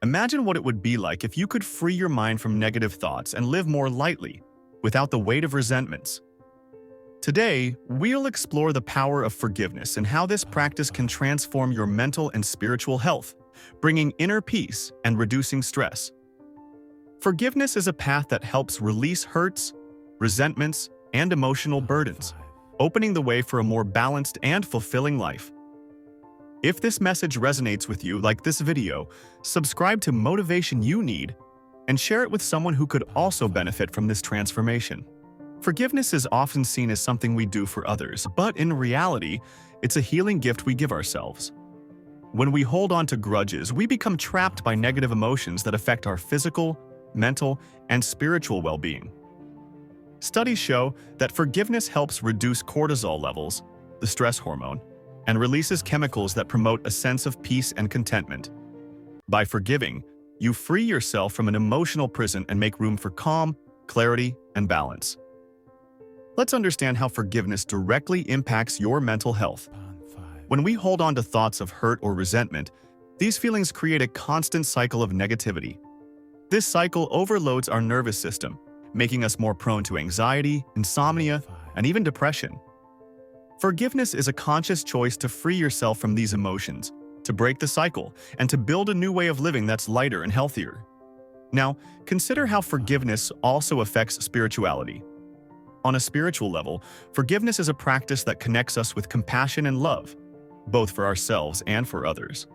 Imagine what it would be like if you could free your mind from negative thoughts and live more lightly, without the weight of resentments. Today, we'll explore the power of forgiveness and how this practice can transform your mental and spiritual health, bringing inner peace and reducing stress. Forgiveness is a path that helps release hurts, resentments, and emotional burdens, opening the way for a more balanced and fulfilling life. If this message resonates with you, like this video, subscribe to Motivation You Need and share it with someone who could also benefit from this transformation. Forgiveness is often seen as something we do for others, but in reality, it's a healing gift we give ourselves. When we hold on to grudges, we become trapped by negative emotions that affect our physical, mental, and spiritual well-being. Studies show that forgiveness helps reduce cortisol levels, the stress hormone, and releases chemicals that promote a sense of peace and contentment. By forgiving, you free yourself from an emotional prison and make room for calm, clarity, and balance. Let's understand how forgiveness directly impacts your mental health. When we hold on to thoughts of hurt or resentment, these feelings create a constant cycle of negativity. This cycle overloads our nervous system, making us more prone to anxiety, insomnia, and even depression. Forgiveness is a conscious choice to free yourself from these emotions, to break the cycle, and to build a new way of living that's lighter and healthier. Now, consider how forgiveness also affects spirituality. On a spiritual level, forgiveness is a practice that connects us with compassion and love, both for ourselves and for others.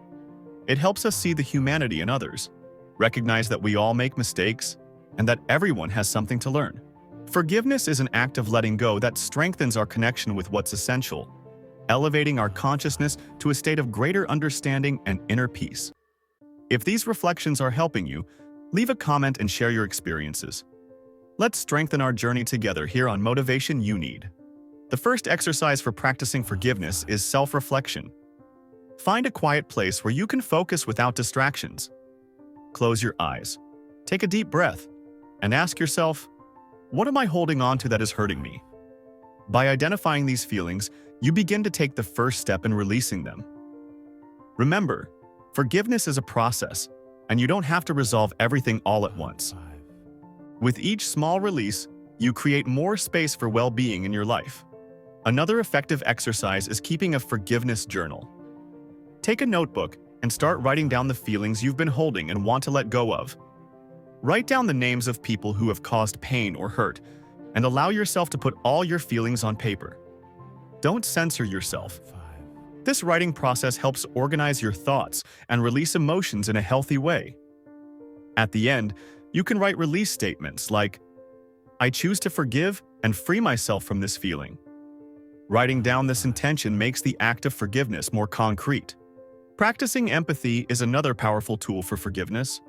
It helps us see the humanity in others, recognize that we all make mistakes, and that everyone has something to learn. Forgiveness is an act of letting go that strengthens our connection with what's essential, elevating our consciousness to a state of greater understanding and inner peace. If these reflections are helping you, leave a comment and share your experiences. Let's strengthen our journey together here on Motivation You Need. The first exercise for practicing forgiveness is self-reflection. Find a quiet place where you can focus without distractions. Close your eyes, take a deep breath, and ask yourself, what am I holding on to that is hurting me? By identifying these feelings, you begin to take the first step in releasing them. Remember, forgiveness is a process, and you don't have to resolve everything all at once. With each small release, you create more space for well-being in your life. Another effective exercise is keeping a forgiveness journal. Take a notebook and start writing down the feelings you've been holding and want to let go of. Write down the names of people who have caused pain or hurt, and allow yourself to put all your feelings on paper. Don't censor yourself. This writing process helps organize your thoughts and release emotions in a healthy way. At the end, you can write release statements like, I choose to forgive and free myself from this feeling. Writing down this intention makes the act of forgiveness more concrete. Practicing empathy is another powerful tool for forgiveness.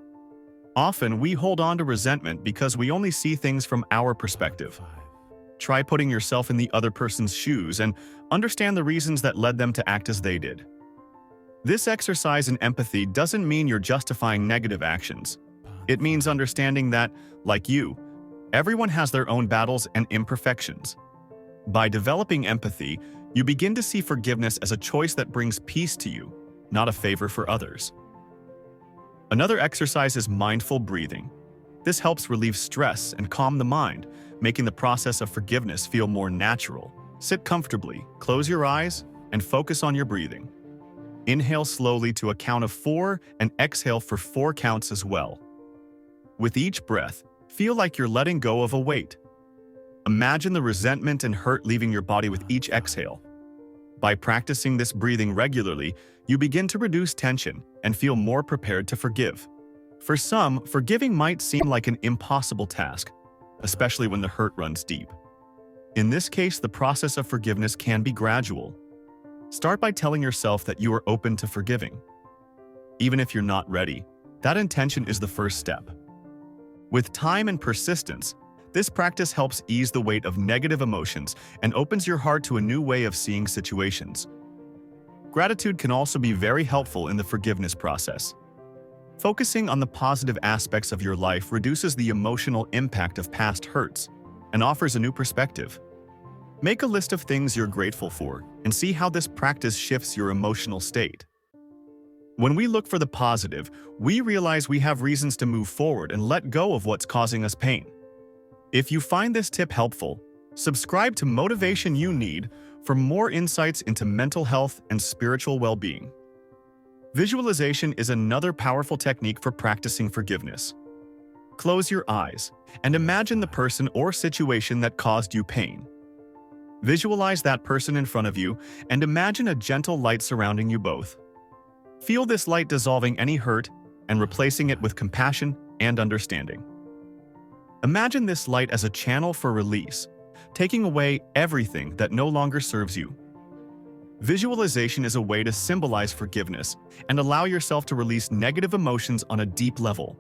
Often, we hold on to resentment because we only see things from our perspective. Try putting yourself in the other person's shoes and understand the reasons that led them to act as they did. This exercise in empathy doesn't mean you're justifying negative actions. It means understanding that, like you, everyone has their own battles and imperfections. By developing empathy, you begin to see forgiveness as a choice that brings peace to you, not a favor for others. Another exercise is mindful breathing. This helps relieve stress and calm the mind, making the process of forgiveness feel more natural. Sit comfortably, close your eyes, and focus on your breathing. Inhale slowly to a count of 4 and exhale for 4 counts as well. With each breath, feel like you're letting go of a weight. Imagine the resentment and hurt leaving your body with each exhale. By practicing this breathing regularly, you begin to reduce tension and feel more prepared to forgive. For some, forgiving might seem like an impossible task, especially when the hurt runs deep. In this case, the process of forgiveness can be gradual. Start by telling yourself that you are open to forgiving. Even if you're not ready, that intention is the first step. With time and persistence, this practice helps ease the weight of negative emotions and opens your heart to a new way of seeing situations. Gratitude can also be very helpful in the forgiveness process. Focusing on the positive aspects of your life reduces the emotional impact of past hurts and offers a new perspective. Make a list of things you're grateful for and see how this practice shifts your emotional state. When we look for the positive, we realize we have reasons to move forward and let go of what's causing us pain. If you find this tip helpful, subscribe to Motivation You Need for more insights into mental health and spiritual well-being. Visualization is another powerful technique for practicing forgiveness. Close your eyes and imagine the person or situation that caused you pain. Visualize that person in front of you and imagine a gentle light surrounding you both. Feel this light dissolving any hurt and replacing it with compassion and understanding. Imagine this light as a channel for release, taking away everything that no longer serves you. Visualization is a way to symbolize forgiveness and allow yourself to release negative emotions on a deep level.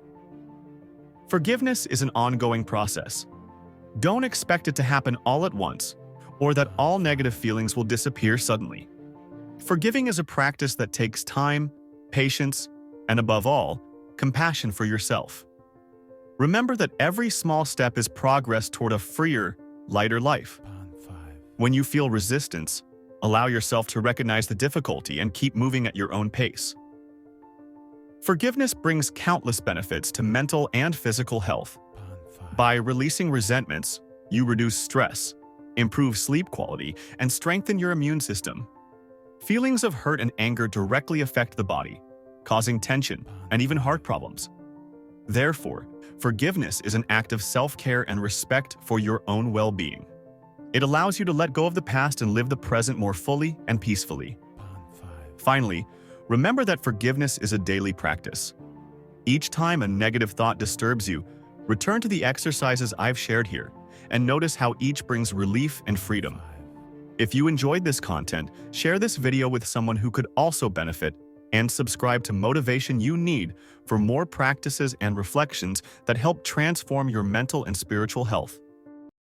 Forgiveness is an ongoing process. Don't expect it to happen all at once, or that all negative feelings will disappear suddenly. Forgiving is a practice that takes time, patience, and above all, compassion for yourself. Remember that every small step is progress toward a freer, lighter life. When you feel resistance, allow yourself to recognize the difficulty and keep moving at your own pace. Forgiveness brings countless benefits to mental and physical health. By releasing resentments, you reduce stress, improve sleep quality, and strengthen your immune system. Feelings of hurt and anger directly affect the body, causing tension and even heart problems. Therefore, forgiveness is an act of self-care and respect for your own well-being. It allows you to let go of the past and live the present more fully and peacefully. Finally, remember that forgiveness is a daily practice. Each time a negative thought disturbs you, return to the exercises I've shared here and notice how each brings relief and freedom. If you enjoyed this content, share this video with someone who could also benefit, and subscribe to Motivation You Need for more practices and reflections that help transform your mental and spiritual health.